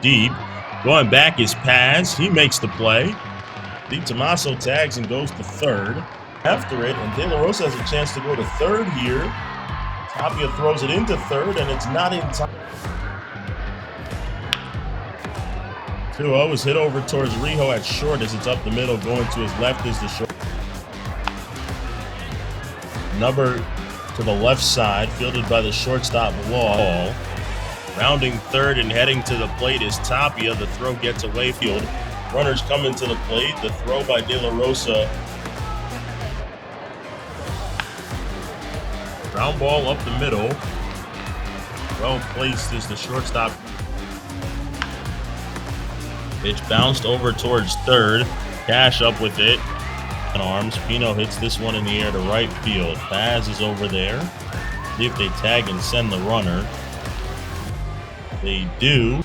deep. Going back is Paz. He makes the play. Di Tommaso tags and goes to third. After it, and De La Rosa has a chance to go to third here. Tapia throws it into third, and it's not in time. 2-0 is hit over towards Rijo at short as it's up the middle. Going to his left is the short. Number to the left side, fielded by the shortstop Wall. Rounding third and heading to the plate is Tapia. The throw gets away field. Runners coming to the plate. The throw by De La Rosa. Ground ball up the middle. Well placed is the shortstop. Pitch bounced over towards third. Cash up with it. Arms. Pino hits this one in the air to right field. Paz is over there. See if they tag and send the runner. They do.